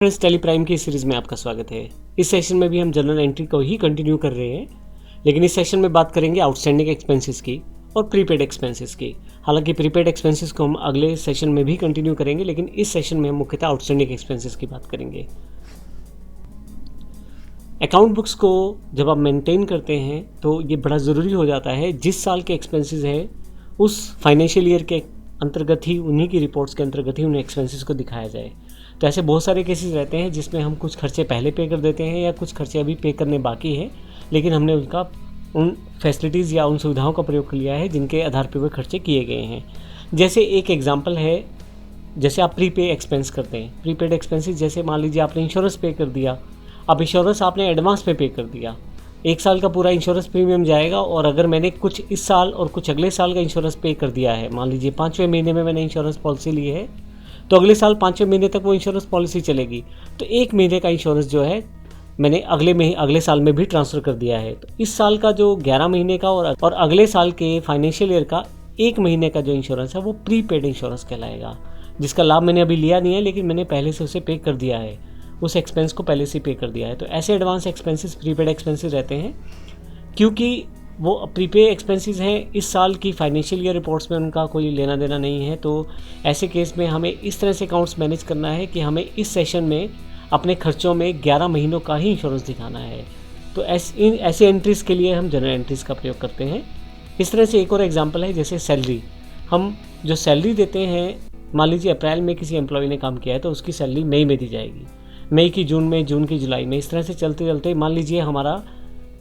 Friends, Tally Prime की series में आपका स्वागत है। इस सेशन में भी हम जनरल एंट्री को ही कंटिन्यू कर रहे हैं, लेकिन इस सेशन में बात करेंगे आउटस्टैंडिंग एक्सपेंसेस की और प्रीपेड एक्सपेंसेस की। हालांकि प्रीपेड एक्सपेंसेस को हम अगले सेशन में भी कंटिन्यू करेंगे, लेकिन इस सेशन में हम मुख्यतः आउटस्टैंडिंग एक्सपेंसेस की बात करेंगे। अकाउंट बुक्स को जब आप मेंटेन करते हैं तो ये बड़ा ज़रूरी हो जाता है, जिस साल के एक्सपेंसेस है उस फाइनेंशियल ईयर के अंतर्गत ही, उन्हीं की रिपोर्ट्स के अंतर्गत ही उन एक्सपेंसेस को दिखाया जाए। तो ऐसे बहुत सारे केसेस रहते हैं जिसमें हम कुछ खर्चे पहले पे कर देते हैं या कुछ खर्चे अभी पे करने बाकी हैं, लेकिन हमने उन फैसिलिटीज़ या उन सुविधाओं का प्रयोग लिया है जिनके आधार पर वे खर्चे किए गए हैं। जैसे एक एग्जांपल है, जैसे आप प्रीपे एक्सपेंस करते हैं। प्रीपेड एक्सपेंसेस जैसे मान लीजिए आपने इंश्योरेंस पे कर दिया। अब इंश्योरेंस आपने एडवांस पे कर दिया, 1 साल का पूरा इंश्योरेंस प्रीमियम जाएगा, और अगर मैंने कुछ इस साल और कुछ अगले साल का इंश्योरेंस पे कर दिया है, मान लीजिए 5वें महीने में मैंने इंश्योरेंस पॉलिसी ली है, तो अगले साल 5वें महीने तक वो इंश्योरेंस पॉलिसी चलेगी। तो 1 महीने का इंश्योरेंस जो है मैंने अगले साल में भी ट्रांसफ़र कर दिया है। तो इस साल का जो 11 महीने का और अगले साल के फाइनेंशियल ईयर का 1 महीने का जो इंश्योरेंस है वो प्रीपेड इंश्योरेंस कहलाएगा, जिसका लाभ मैंने अभी लिया नहीं है, लेकिन मैंने पहले से उसे पे कर दिया है, उस एक्सपेंस को पहले से पे कर दिया है। तो ऐसे एडवांस एक्सपेंसेस प्रीपेड एक्सपेंसेस रहते हैं, क्योंकि वो प्रीपे एक्सपेंसेस हैं, इस साल की फाइनेंशियल ईयर रिपोर्ट्स में उनका कोई लेना देना नहीं है। तो ऐसे केस में हमें इस तरह से अकाउंट्स मैनेज करना है कि हमें इस सेशन में अपने खर्चों में 11 महीनों का ही इंश्योरेंस दिखाना है। तो ऐसे एंट्रीज़ के लिए हम जनरल एंट्रीज़ का प्रयोग करते हैं। इस तरह से एक और एग्जांपल है, जैसे सैलरी। हम जो सैलरी देते हैं, मान लीजिए अप्रैल में किसी एम्प्लॉय ने काम किया है तो उसकी सैलरी मई में दी जाएगी, मई की जून में, जून की जुलाई में, इस तरह से चलते चलते मान लीजिए हमारा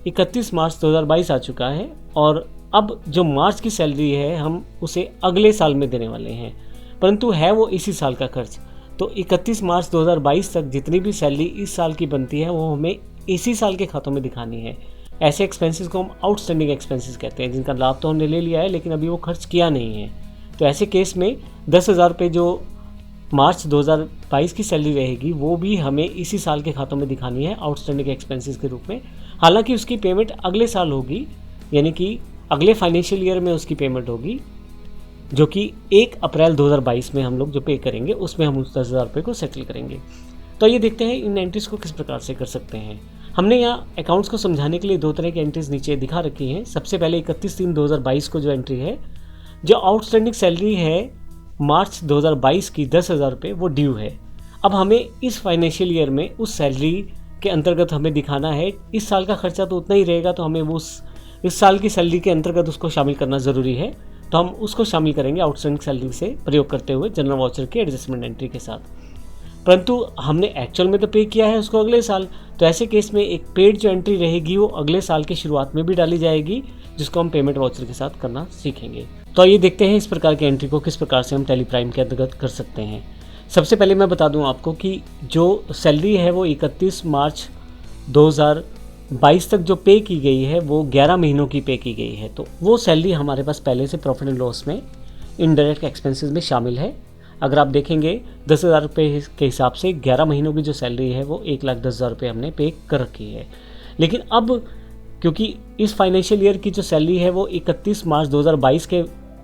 31 मार्च 2022 आ चुका है, और अब जो मार्च की सैलरी है हम उसे अगले साल में देने वाले हैं, परंतु है वो इसी साल का खर्च। तो 31 मार्च 2022 तक जितनी भी सैलरी इस साल की बनती है वो हमें इसी साल के खातों में दिखानी है। ऐसे एक्सपेंसेस को हम आउटस्टैंडिंग एक्सपेंसेस कहते हैं, जिनका लाभ तो हमने ले लिया है लेकिन अभी वो खर्च किया नहीं है। तो ऐसे केस में 10,000 रुपये जो मार्च 2022 की सैलरी रहेगी वो भी हमें इसी साल के खातों में दिखानी है आउटस्टैंडिंग एक्सपेंसेस के रूप में। हालांकि उसकी पेमेंट अगले साल होगी, यानी कि अगले फाइनेंशियल ईयर में उसकी पेमेंट होगी, जो कि 1 अप्रैल 2022 में हम लोग जो पे करेंगे उसमें हम उस 10,000 रुपये को सेटल करेंगे। तो ये देखते हैं इन एंट्रीज को किस प्रकार से कर सकते हैं। हमने यहाँ अकाउंट्स को समझाने के लिए 2 तरह की एंट्रीज नीचे दिखा रखी हैं। सबसे पहले 31/3/2022 को जो एंट्री है, जो आउटस्टैंडिंग सैलरी है मार्च 2022 की 10,000 रुपये, वो ड्यू है। अब हमें इस फाइनेंशियल ईयर में उस सैलरी के अंतर्गत हमें दिखाना है। इस साल का खर्चा तो उतना ही रहेगा, तो हमें वो इस साल की सैलरी के अंतर्गत उसको शामिल करना ज़रूरी है। तो हम उसको शामिल करेंगे आउटस्टैंडिंग सैलरी से प्रयोग करते हुए जनरल वाउचर की एडजस्टमेंट एंट्री के साथ। परंतु हमने एक्चुअल में तो पे किया है उसको अगले साल, तो ऐसे केस में एक पेड जो एंट्री रहेगी वो अगले साल की शुरुआत में भी डाली जाएगी, जिसको हम पेमेंट वाउचर के साथ करना सीखेंगे। तो ये देखते हैं इस प्रकार की एंट्री को किस प्रकार से हम टेली प्राइम के अंतर्गत कर सकते हैं। सबसे पहले मैं बता दूं आपको कि जो सैलरी है वो 31 मार्च 2022 तक जो पे की गई है वो 11 महीनों की पे की गई है। तो वो सैलरी हमारे पास पहले से प्रॉफिट एंड लॉस में इनडायरेक्ट एक्सपेंसेस में शामिल है। अगर आप देखेंगे 10,000 रुपये के हिसाब से 11 महीनों की जो सैलरी है वो 1,10,000 रुपये हमने पे कर रखी है। लेकिन अब क्योंकि इस फाइनेंशियल ईयर की जो सैलरी है वो 31 मार्च 2022 के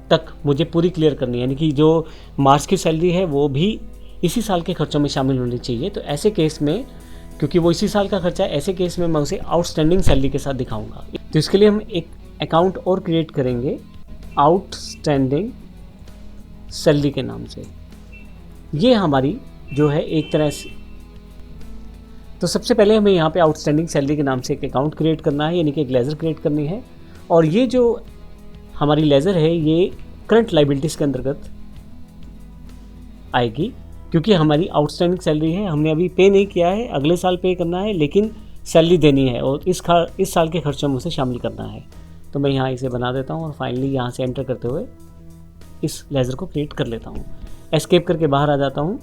तक मुझे पूरी क्लियर करनी है, यानी कि जो मार्च की सैलरी है वो भी इसी साल के खर्चों में शामिल होनी चाहिए। तो ऐसे केस में, क्योंकि वो इसी साल का खर्चा है, ऐसे केस में मैं उसे आउटस्टैंडिंग सैलरी के साथ दिखाऊंगा। तो इसके लिए हम एक अकाउंट और क्रिएट करेंगे आउटस्टैंडिंग सैलरी के नाम से। ये हमारी जो है एक तरह से, तो सबसे पहले हमें यहाँ पे आउटस्टैंडिंग सैलरी के नाम से एक अकाउंट क्रिएट करना है, यानी कि एक लेजर क्रिएट करनी है। और ये जो हमारी लेजर है ये करंट लाइबिलिटीज़ के अंतर्गत आएगी, क्योंकि हमारी आउटस्टैंडिंग सैलरी है, हमने अभी पे नहीं किया है, अगले साल पे करना है, लेकिन सैलरी देनी है और इस साल के खर्चों में उसे शामिल करना है। तो मैं यहाँ इसे बना देता हूँ और फाइनली यहाँ से एंटर करते हुए इस लेजर को क्रिएट कर लेता हूँ। एस्केप करके बाहर आ जाता हूँ।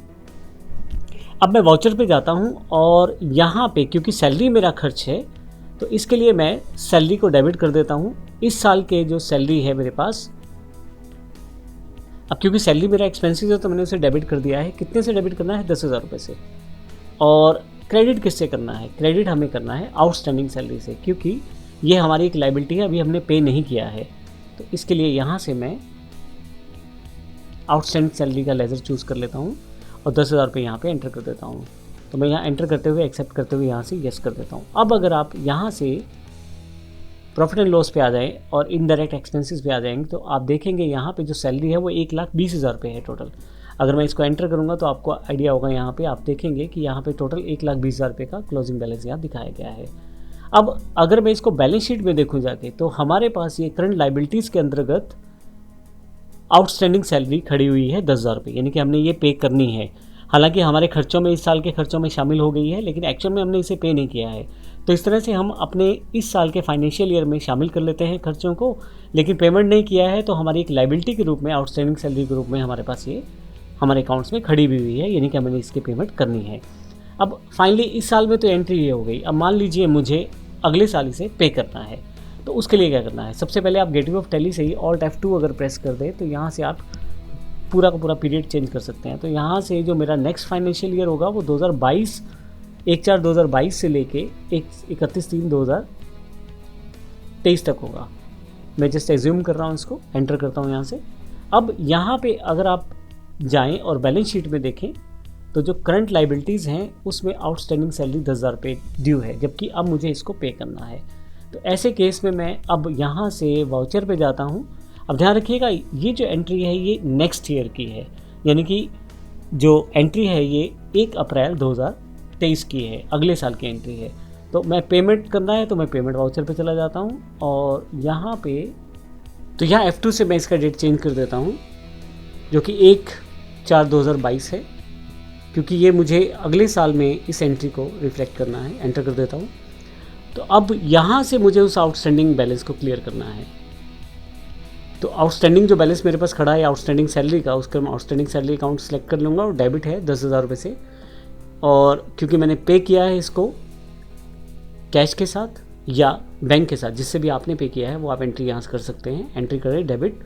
अब मैं वाउचर पे जाता हूँ और यहाँ पे क्योंकि सैलरी मेरा खर्च है, तो इसके लिए मैं सैलरी को डेबिट कर देता हूँ। इस साल के जो सैलरी है मेरे पास, अब क्योंकि सैलरी मेरा एक्सपेंसिव है तो मैंने उसे डेबिट कर दिया है। कितने से डेबिट करना है? 10,000 रुपये से। और क्रेडिट किससे करना है? क्रेडिट हमें करना है आउटस्टैंडिंग सैलरी से, क्योंकि ये हमारी एक लायबिलिटी है, अभी हमने पे नहीं किया है। तो इसके लिए यहाँ से मैं आउटस्टैंडिंग सैलरी का लेजर चूज़ कर लेता हूँ और 10,000 रुपये यहाँ पे एंटर कर देता हूँ। तो मैं यहाँ एंटर करते हुए, एक्सेप्ट करते हुए यहाँ से यस कर देता हूँ। अब अगर आप यहाँ से प्रॉफिट एंड लॉस पे आ जाए और इनडायरेक्ट एक्सपेंसेस पे आ जाएंगे तो आप देखेंगे यहाँ पे जो सैलरी है वो 1,20,000 रुपये है टोटल। अगर मैं इसको एंटर करूँगा तो आपको आइडिया होगा, यहाँ पे आप देखेंगे कि यहाँ पे टोटल 1,20,000 रुपये का क्लोजिंग बैलेंस यहाँ दिखाया गया है। अब अगर मैं इसको बैलेंस शीट में देखूँ जाके तो हमारे पास ये करंट लाइबिलिटीज़ के अंतर्गत आउटस्टैंडिंग सैलरी खड़ी हुई है 10,000 रुपये, यानी कि हमने ये पे करनी है। हालांकि हमारे खर्चों में, इस साल के खर्चों में शामिल हो गई है, लेकिन एक्चुअल में हमने इसे पे नहीं किया है। तो इस तरह से हम अपने इस साल के फाइनेंशियल ईयर में शामिल कर लेते हैं खर्चों को, लेकिन पेमेंट नहीं किया है, तो हमारी एक लाइबिलिटी के रूप में, आउटस्टैंडिंग सैलरी के रूप में हमारे पास ये हमारे अकाउंट्स में खड़ी भी हुई है, यानी कि हमें इसकी पेमेंट करनी है। अब फाइनली इस साल में तो एंट्री ये हो गई। अब मान लीजिए मुझे अगले साल इसे पे करना है, तो उसके लिए क्या करना है? सबसे पहले आप गेटवे ऑफ टैली से ही Alt F2 अगर प्रेस कर दें तो यहाँ से आप पूरा का पूरा पीरियड चेंज कर सकते हैं। तो यहाँ से जो मेरा नेक्स्ट फाइनेंशियल ईयर होगा वो 1/4/2022 से लेके 31/3/2023 तक होगा। मैं जस्ट एज्यूम कर रहा हूँ, इसको एंटर करता हूँ यहाँ से। अब यहाँ पे अगर आप जाएं और बैलेंस शीट में देखें तो जो करंट लाइबिलिटीज़ हैं उसमें आउटस्टैंडिंग सैलरी 10,000 रुपये ड्यू है, जबकि अब मुझे इसको पे करना है। तो ऐसे केस में मैं अब यहाँ से वाउचर पे जाता हूँ। अब ध्यान रखिएगा, ये जो एंट्री है ये नेक्स्ट ईयर की है, यानी कि जो एंट्री है ये 1 अप्रैल 2023 की है, अगले साल की एंट्री है। तो मैं पेमेंट करना है तो मैं पेमेंट वाउचर पे चला जाता हूँ और यहाँ पे तो यहाँ F2 से मैं इसका डेट चेंज कर देता हूँ, जो कि 1/4/2022 है, क्योंकि ये मुझे अगले साल में इस एंट्री को रिफ्लेक्ट करना है। एंटर कर देता हूँ। तो अब यहाँ से मुझे उस आउटस्टैंडिंग बैलेंस को क्लियर करना है। तो आउटस्टैंडिंग जो बैलेंस मेरे पास खड़ा है आउटस्टैंडिंग सैलरी का, उसका मैं आउटस्टैंडिंग सैलरी अकाउंट सेलेक्ट कर लूँगा और डेबिट है 10,000 रुपये से, और क्योंकि मैंने पे किया है इसको कैश के साथ या बैंक के साथ, जिससे भी आपने पे किया है वो आप एंट्री यहाँ से कर सकते हैं। एंट्री करें डेबिट,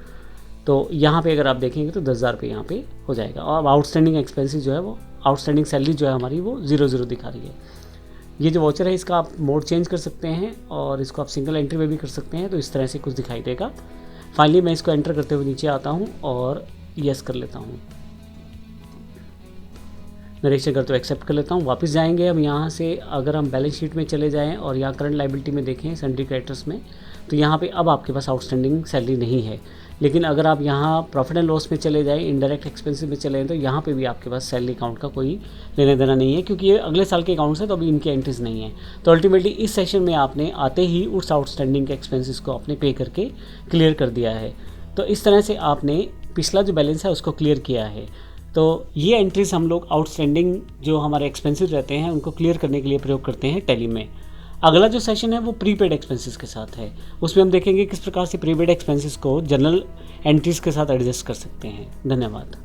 तो यहाँ पे अगर आप देखेंगे तो 10,000 रुपये यहाँ पे हो जाएगा। और आउटस्टैंडिंग एक्सपेंसेस जो है वो, आउटस्टैंडिंग सैलरी जो है हमारी वो 0 दिखा रही है। ये जो वाउचर है इसका आप मोड चेंज कर सकते हैं और इसको आप सिंगल एंट्री में भी कर सकते हैं, तो इस तरह से कुछ दिखाई देगा। फाइनली मैं इसको एंटर करते हुए नीचे आता हूँ और यस कर लेता हूँ। निरीक्षण करते हुए एक्सेप्ट कर लेता हूँ। वापस जाएंगे अब यहाँ से, अगर हम बैलेंस शीट में चले जाएँ और यहाँ करंट लाइबिलिटी में देखें सन्ड्री क्रेडिटर्स में, तो यहाँ पे अब आपके पास आउटस्टैंडिंग सैलरी नहीं है। लेकिन अगर आप यहाँ प्रॉफिट एंड लॉस में चले जाएँ, इनडायरेक्ट एक्सपेंसेस में चले जाएँ, तो यहाँ पे भी आपके पास सैलरी अकाउंट का कोई लेना देना नहीं है, क्योंकि ये अगले साल के अकाउंट्स है, तो अभी इनकी एंट्रीज नहीं है। तो अल्टीमेटली इस सेशन में आपने आते ही उस आउटस्टैंडिंग के एक्सपेंसेस को आपने पे करके क्लियर कर दिया है। तो इस तरह से आपने पिछला जो बैलेंस है उसको क्लियर किया है। तो ये एंट्रीज हम लोग आउटस्टैंडिंग जो हमारे एक्सपेंसेस रहते हैं उनको क्लियर करने के लिए प्रयोग करते हैं टैली में। अगला जो सेशन है वो प्रीपेड एक्सपेंसेस के साथ है। उसमें हम देखेंगे किस प्रकार से प्रीपेड एक्सपेंसेस को जनरल एंट्रीज के साथ एडजस्ट कर सकते हैं। धन्यवाद।